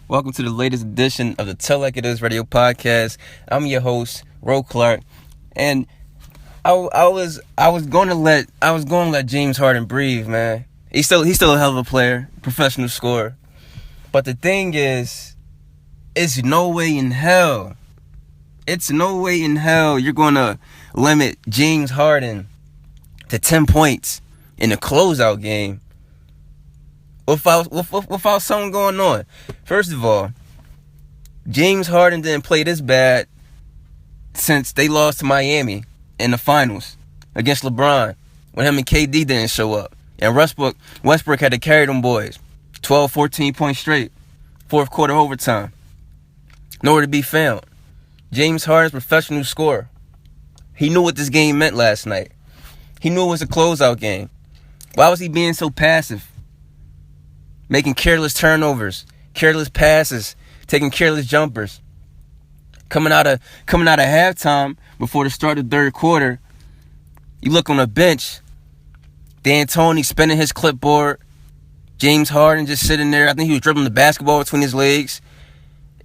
Welcome to the latest edition of the Tell Like It Is Radio podcast. I'm your host, Ro Clark, and I was going to let James Harden breathe, man. He's still a hell of a player, professional scorer. But the thing is, it's no way in hell you're going to limit James Harden to 10 points in a closeout game without something going on. First of all, James Harden didn't play this bad since they lost to Miami in the finals against LeBron when him and KD didn't show up. And Westbrook had to carry them boys 12, 14 points straight, fourth quarter overtime. Nowhere to be found. James Harden's professional scorer. He knew what this game meant last night. He knew it was a closeout game. Why was he being so passive? Making careless turnovers, careless passes, taking careless jumpers. Coming out of halftime before the start of the third quarter, you look on the bench, D'Antoni spinning his clipboard, James Harden just sitting there. I think he was dribbling the basketball between his legs.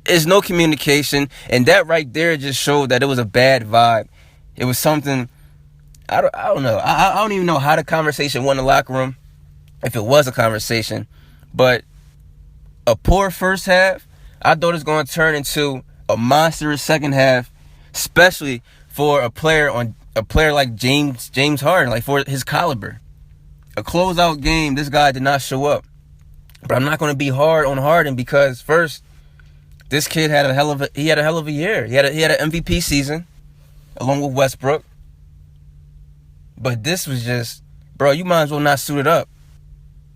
There's no communication, and that right there just showed that it was a bad vibe. It was something, I don't know. I don't even know how the conversation went in the locker room, if it was a conversation. But a poor first half, I thought it was going to turn into a monstrous second half, especially for a player like James Harden, like for his caliber. A closeout game, this guy did not show up. But I'm not going to be hard on Harden because first, this kid had a hell of a year. He had an MVP season along with Westbrook. But this was just, bro, you might as well not suit it up.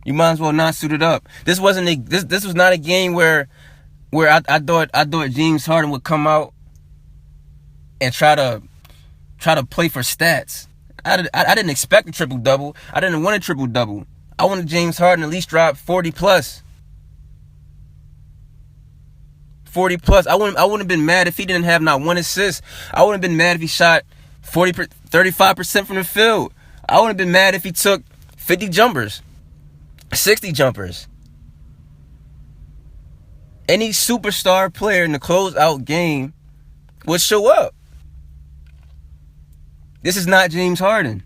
This was not a game where I thought James Harden would come out and try to play for stats. I didn't expect a triple double. I didn't want a triple double. I wanted James Harden at least drop 40 plus. 40 plus. I wouldn't have been mad if he didn't have not one assist. I wouldn't have been mad if he shot 35% from the field. I wouldn't have been mad if he took 50 jumpers. 60 jumpers. Any superstar player in the closeout game would show up. This is not James Harden.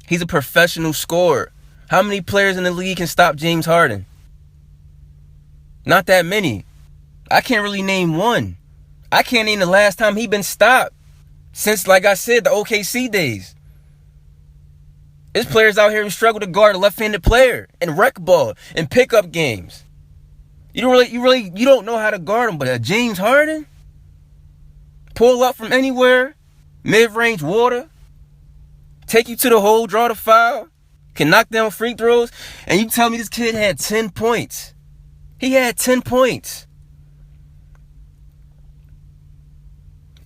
He's a professional scorer. How many players in the league can stop James Harden? Not that many. I can't really name one. I can't name the last time he been stopped since, like I said, the OKC days. There's players out here who struggle to guard a left-handed player in rec ball and pickup games. You don't know how to guard him, but a James Harden, pull up from anywhere, mid-range water, take you to the hole, draw the foul, can knock down free throws, and you tell me this kid had 10 points. He had 10 points.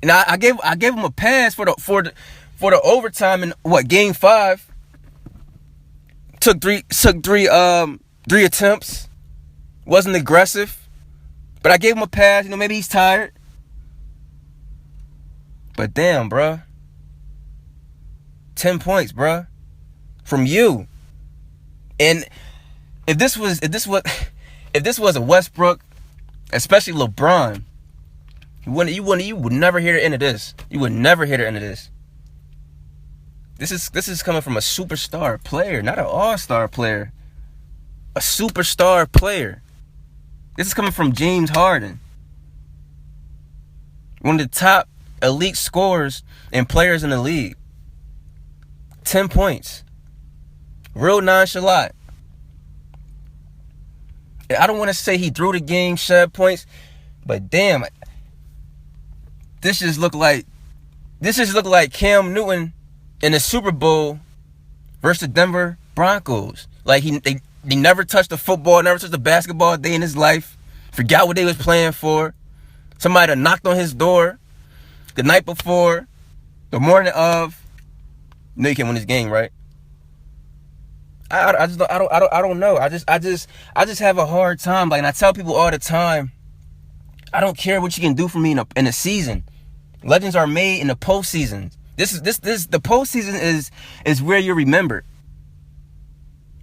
And I gave him a pass for the overtime in game 5. Took three attempts. Wasn't aggressive. But I gave him a pass. Maybe he's tired. But damn, bruh. 10 points, bruh. From you. And if this was a Westbrook, especially LeBron, you would never hear the end of this. You would never hear the end of this. This is coming from a superstar player, not an all-star player. A superstar player. This is coming from James Harden. One of the top elite scorers and players in the league. 10 points. Real nonchalant. I don't want to say he threw the game, shed points, but damn, this just looked like Cam Newton in the Super Bowl versus the Denver Broncos. Like they never touched the football, never touched the basketball a day in his life. Forgot what they was playing for. Somebody done knocked on his door the night before, the morning of. You know you can't win this game, right? I don't know. I just have a hard time. Like, and I tell people all the time, I don't care what you can do for me in a season. Legends are made in the postseason. The postseason is where you're remembered.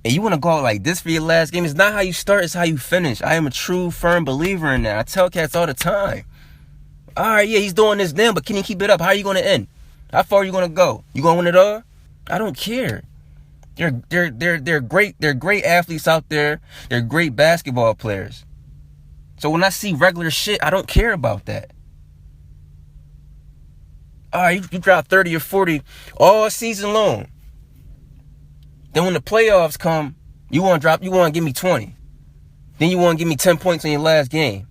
And you want to go out like this for your last game? It's not how you start, it's how you finish. I am a true, firm believer in that. I tell cats all the time. All right, yeah, he's doing this now, but can he keep it up? How are you going to end? How far are you going to go? You going to win it all? I don't care. They're great athletes out there. They're great basketball players. So when I see regular shit, I don't care about that. All right, you drop 30 or 40 all season long. Then when the playoffs come, you want to give me 20. Then you want to give me 10 points in your last game.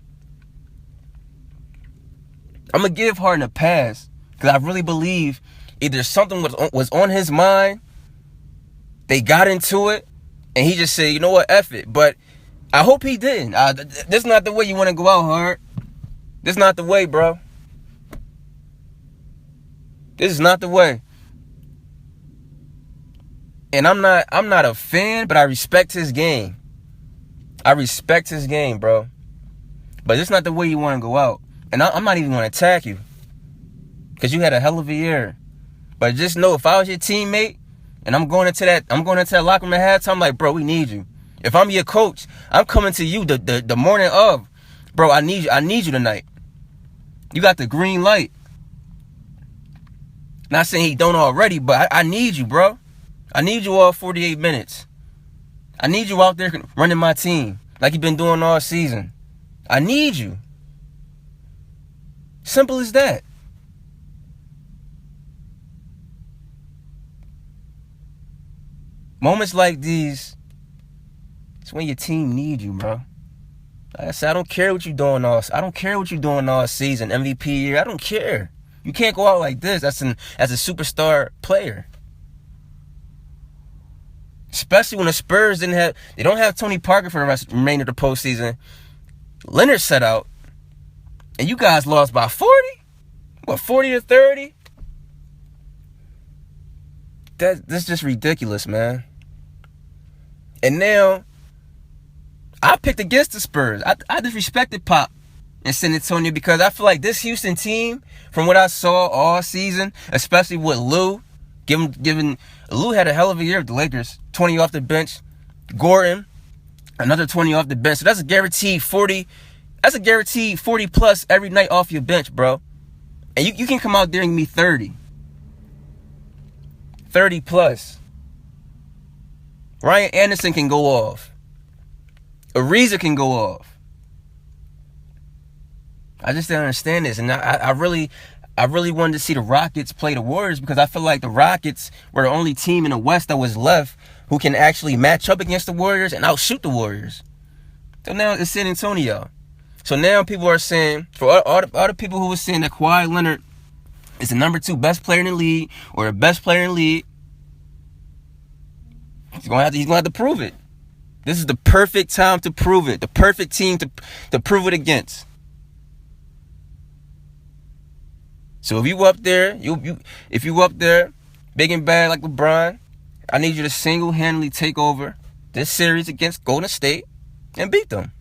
I'm going to give Harden a pass because I really believe either something was on his mind, they got into it, and he just said, you know what, F it. But I hope he didn't. This is not the way you want to go out, Hard. This is not the way, bro. This is not the way. And I'm not a fan, but I respect his game. I respect his game, bro. But it's not the way you want to go out. And I'm not even going to attack you. Because you had a hell of a year. But just know, if I was your teammate, and I'm going into that locker room at halftime, I'm like, bro, we need you. If I'm your coach, I'm coming to you the morning of. Bro, I need you tonight. You got the green light. Not saying he don't already, but I need you, bro. I need you all 48 minutes. I need you out there running my team like you've been doing all season. I need you. Simple as that. Moments like these, it's when your team needs you, bro. Like I said, I don't care what you're doing all season, MVP year. I don't care. You can't go out like this as a superstar player. Especially when the Spurs they don't have Tony Parker for the remainder of the postseason. Leonard set out, and you guys lost by 40? What, 40 to 30? That's just ridiculous, man. And now, I picked against the Spurs. I disrespected Pop in San Antonio because I feel like this Houston team, from what I saw all season, especially with Lou, Lou had a hell of a year with the Lakers. 20 off the bench. Gordon, another 20 off the bench. So that's a guaranteed 40. That's a guaranteed 40 plus every night off your bench, bro. And you can come out there and give me 30. 30 plus. Ryan Anderson can go off. Ariza can go off. I just didn't understand this. And I really wanted to see the Rockets play the Warriors because I feel like the Rockets were the only team in the West that was left who can actually match up against the Warriors and outshoot the Warriors. So now it's San Antonio. So now people are saying, for all the people who were saying that Kawhi Leonard is the number 2 best player in the league or the best player in the league, he's gonna have to prove it. This is the perfect time to prove it. The perfect team to prove it against. So if you up there, if you up there, big and bad like LeBron, I need you to single-handedly take over this series against Golden State and beat them.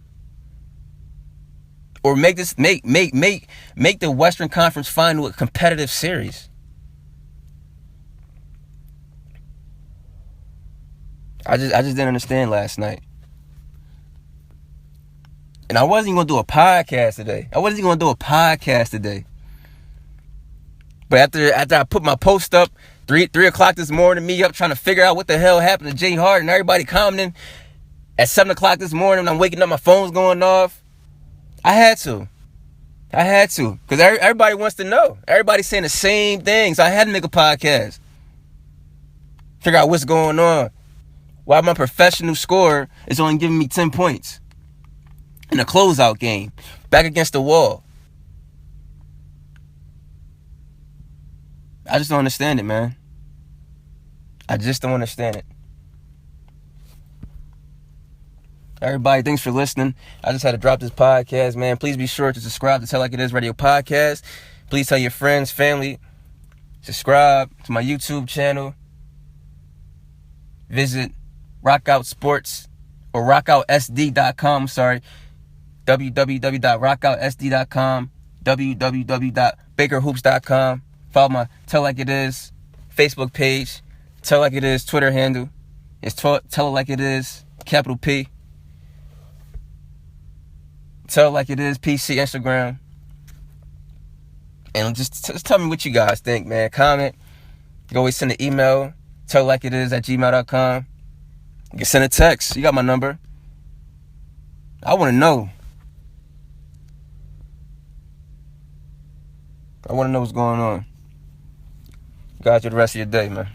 Or make the Western Conference Final a competitive series. I just didn't understand last night. And I wasn't even gonna do a podcast today. But after I put my post up, 3 o'clock this morning, me up trying to figure out what the hell happened to James Harden, everybody commenting. At 7 o'clock this morning, when I'm waking up, my phone's going off. I had to. Because everybody wants to know. Everybody's saying the same things. So I had to make a podcast. Figure out what's going on. Why my professional scorer is only giving me 10 points in a closeout game. Back against the wall. I just don't understand it, man. I just don't understand it. Everybody, thanks for listening. I just had to drop this podcast, man. Please be sure to subscribe to Tell Like It Is Radio Podcast. Please tell your friends, family. Subscribe to my YouTube channel. Visit Rockout Sports or rockoutsd.com. www.rockoutsd.com. www.bakerhoops.com. Follow my Tell Like It Is Facebook page. Tell Like It Is Twitter handle. It's Tell It Like It Is, capital P. Tell It Like It Is, PC, Instagram. And just tell me what you guys think, man. Comment. You can always send an email, tellitlikeitis@gmail.com. You can send a text. You got my number. I want to know. I want to know what's going on. Guys, you the rest of your day, man.